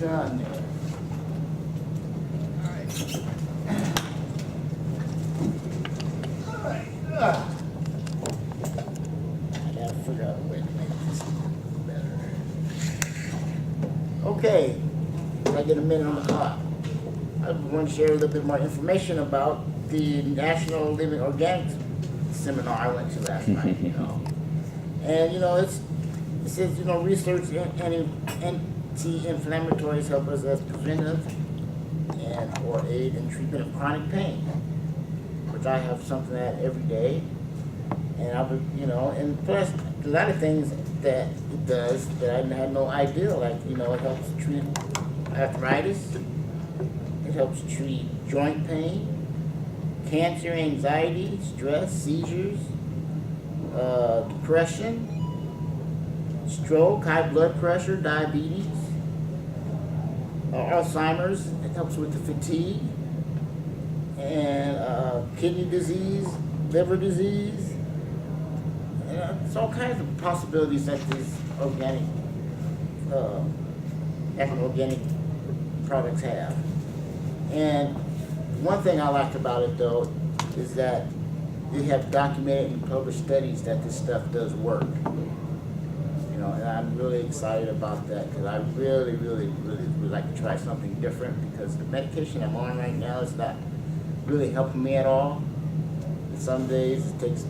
done there. All right. I gotta figure out a way to make this better. Okay, if I get a minute on the clock, I want to share a little bit more information about the National Living Organics seminar I went to last night. And it says research in anti-inflammatories help us as preventive and or aid in treatment of chronic pain, which I have something that every day. And I would, and plus a lot of things that it does that I had no idea. Like, it helps treat arthritis, it helps treat joint pain, cancer, anxiety, stress, seizures, depression, stroke, high blood pressure, diabetes, Alzheimer's. It helps with the fatigue, and kidney disease, liver disease. It's all kinds of possibilities that these organic products have. And one thing I liked about it, though, is that they have documented and published studies that this stuff does work. And I'm really excited about that because I really, really, really would like to try something different, because the medication I'm on right now is not really helping me at all. Some days it takes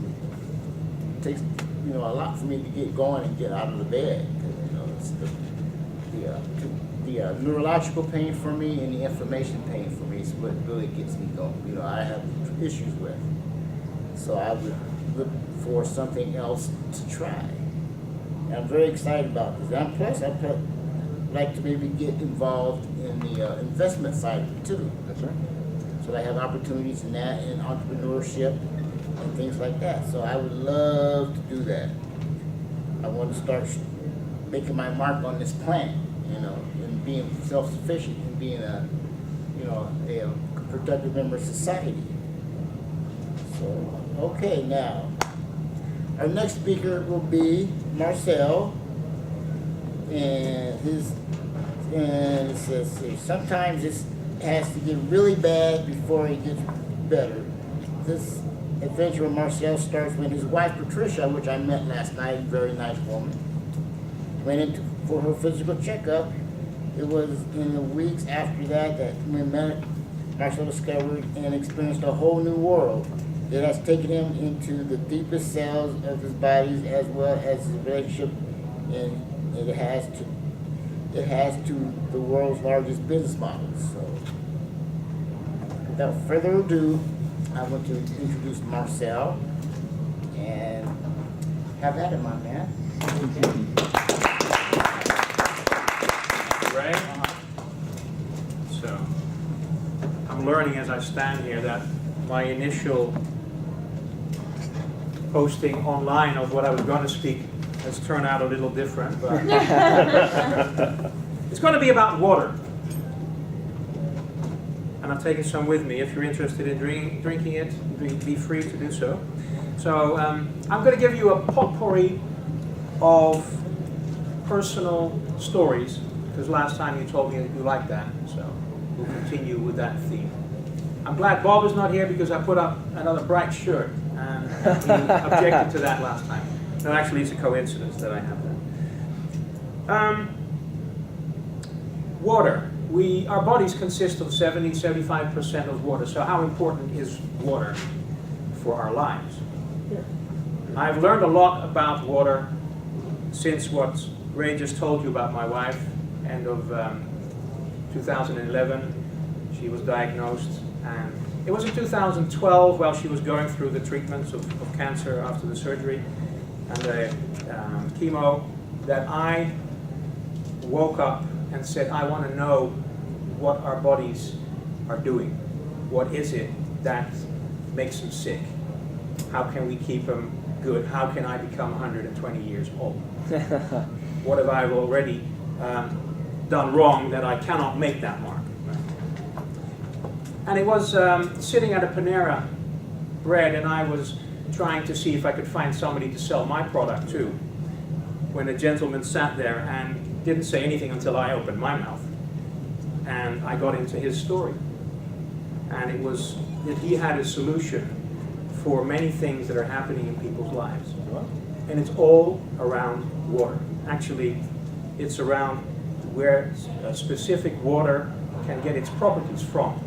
a lot for me to get going and get out of the bed. It's the neurological pain for me and the inflammation pain for me is what really gets me going. I have issues with. So I would look for something else to try. And I'm very excited about this. And plus, I'd like to maybe get involved in the investment side too. That's right. So I have opportunities in that, in entrepreneurship and things like that. So I would love to do that. I want to start making my mark on this planet, and being self-sufficient and being a productive member of society. So, okay, now, our next speaker will be Marcel, and it says here, sometimes it has to get really bad before it gets better. This adventure with Marcel starts when his wife Patricia, which I met last night, very nice woman, went in for her physical checkup. It was in the weeks after that we met, Marcel discovered and experienced a whole new world. It has taken him into the deepest cells of his body, as well as his relationship, and it has to the world's largest business model. So, without further ado, I want to introduce Marcel, and have at it, my man. Right? So, I'm learning as I stand here that my initial posting online of what I was going to speak has turned out a little different, but it's going to be about water. And I've taken some with me. If you're interested in drinking it, be free to do so. So I'm going to give you a potpourri of personal stories, because last time you told me that you liked that, so we'll continue with that theme. I'm glad Bob is not here because I put up another bright shirt and he objected to that last time. No, actually it's a coincidence that I have that. Water. Our bodies consist of 70-75% of water, so how important is water for our lives? I've learned a lot about water since what Ray just told you about my wife. End of 2011, she was diagnosed, and it was in 2012 while she was going through the treatments of cancer after the surgery and the chemo, that I woke up and said, I want to know what our bodies are doing. What is it that makes them sick? How can we keep them good? How can I become 120 years old? What have I already done wrong that I cannot make that mark? And it was sitting at a Panera Bread, and I was trying to see if I could find somebody to sell my product to, when a gentleman sat there and didn't say anything until I opened my mouth. and I got into his story. And it was that he had a solution for many things that are happening in people's lives. And it's all around water. Actually, it's around where a specific water can get its properties from.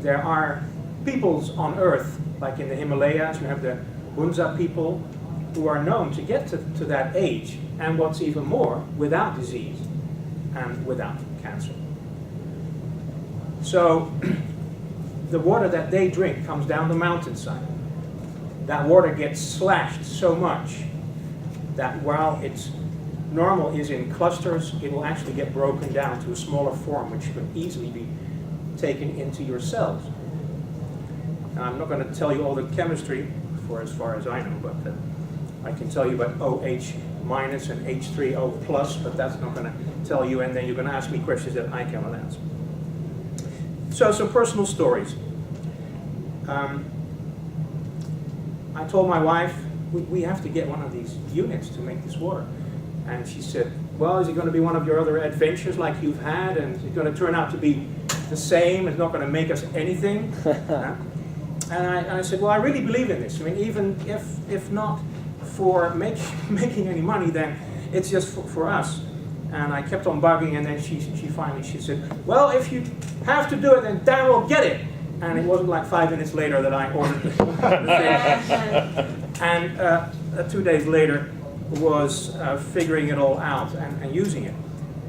There are peoples on Earth, like in the Himalayas, you have the Hunza people, who are known to get to that age, and what's even more, without disease and without cancer. So the water that they drink comes down the mountainside. That water gets slashed so much that while it's normal is in clusters, it will actually get broken down to a smaller form, which could easily be taken into your cells. Now, I'm not going to tell you all the chemistry for as far as I know, but I can tell you about OH minus and H3O plus, but that's not going to tell you, and then you're going to ask me questions that I cannot answer. So, some personal stories. I told my wife, we have to get one of these units to make this water. And she said, well, is it going to be one of your other adventures like you've had, and is it going to turn out to be the same? It's not going to make us anything? And I said, well, I really believe in this. I mean, even if not for making any money, then it's just for us. And I kept on bugging, and then she finally said, well, if you have to do it, then damn well get it. And it wasn't like 5 minutes later that I ordered the thing. And 2 days later was figuring it all out and using it.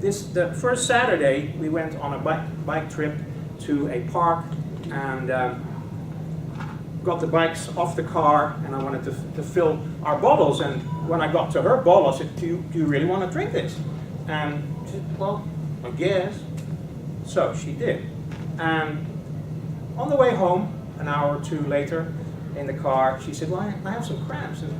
The first Saturday, we went on a bike trip to a park, and got the bikes off the car, and I wanted to fill our bottles. And when I got to her bottle, I said, do you really want to drink this? And she said, well, I guess. So she did. And on the way home, an hour or two later, in the car, she said, well, I have some cramps. And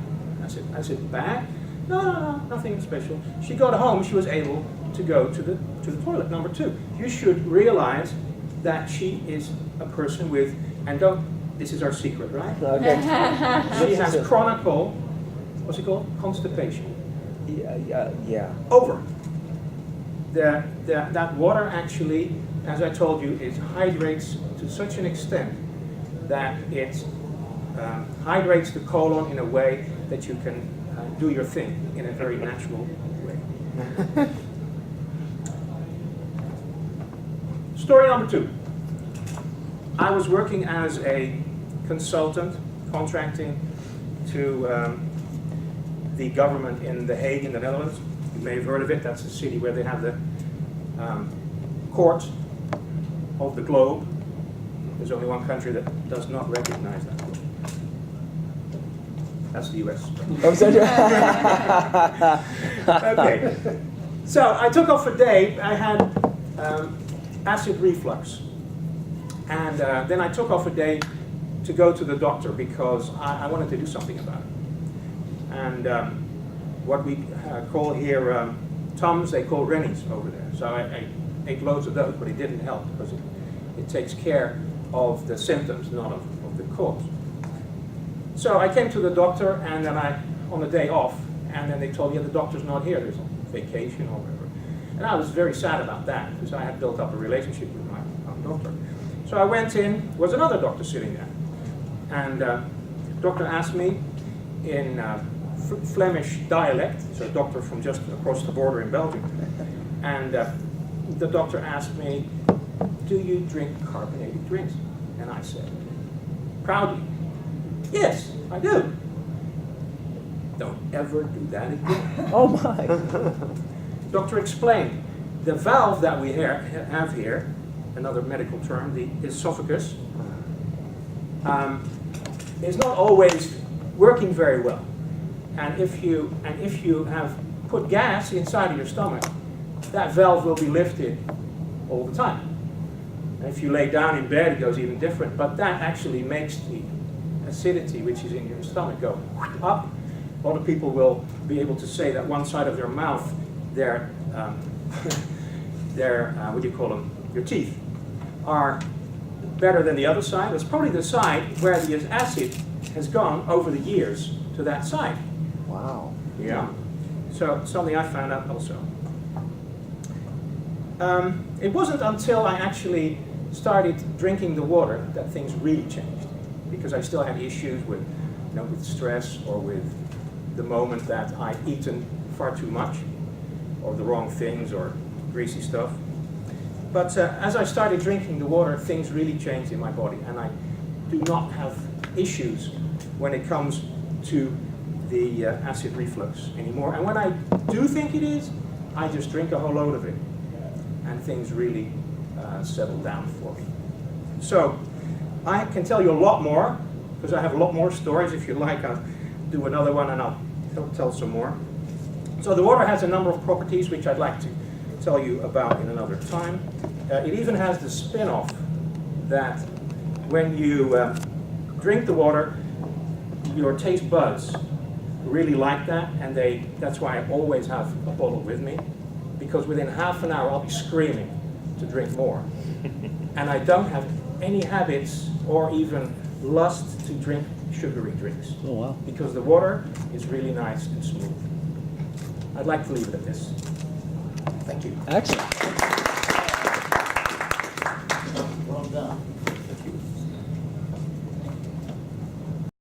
I said, bad? No, nothing special. She got home, she was able to go to the toilet. Number 2, you should realize that she is a person with, and this is our secret, right? Okay. She has chronic, what's it called? Constipation. Yeah. Over. That water actually, as I told you, it hydrates to such an extent that it hydrates the colon in a way that you can do your thing in a very natural way. Story number 2. I was working as a consultant, contracting to the government in The Hague in the Netherlands. You may have heard of it. That's the city where they have the court of the globe. There's only one country that does not recognize that. That's the US. I'm sorry. Okay. So I took off a day. I had acid reflux. And then I took off a day to go to the doctor because I wanted to do something about it. And what we call here Tums, they call Rennies over there. So I ate loads of those, but it didn't help because it takes care of the symptoms, not of the cause. So I came to the doctor, and then on the day off, and then they told me, yeah, the doctor's not here, there's on vacation or whatever. And I was very sad about that, because I had built up a relationship with my doctor. So I went in, was another doctor sitting there. And the doctor asked me in Flemish dialect, so a doctor from just across the border in Belgium. And the doctor asked me, do you drink carbonated drinks? And I said, proudly, yes, I do. Don't ever do that again. Oh my. Doctor explained, the valve that we have here, another medical term, the esophagus, is not always working very well. And if you have put gas inside of your stomach, that valve will be lifted all the time. And if you lay down in bed, it goes even different. But that actually makes the acidity which is in your stomach go up. A lot of people will be able to say that one side of their mouth, their what do you call them? Your teeth are better than the other side. It's probably the side where the acid has gone over the years to that side. Wow. Yeah. So something I found out also. It wasn't until I actually started drinking the water that things really changed, because I still had issues with, with stress, or with the moment that I'd eaten far too much, or the wrong things, or greasy stuff. But as I started drinking the water, things really changed in my body, and I do not have issues when it comes to the acid reflux anymore. And when I do think it is, I just drink a whole load of it, and things really settle down for me. So I can tell you a lot more, because I have a lot more stories. If you like, I'll do another one and I'll tell some more. So the water has a number of properties which I'd like to tell you about in another time. It even has the spin-off that when you drink the water, your taste buds really like that, and that's why I always have a bottle with me, because within half an hour I'll be screaming to drink more. And I don't have any habits or even lust to drink sugary drinks. Oh, wow. Because the water is really nice and smooth. I'd like to leave it at this. Thank you. Excellent.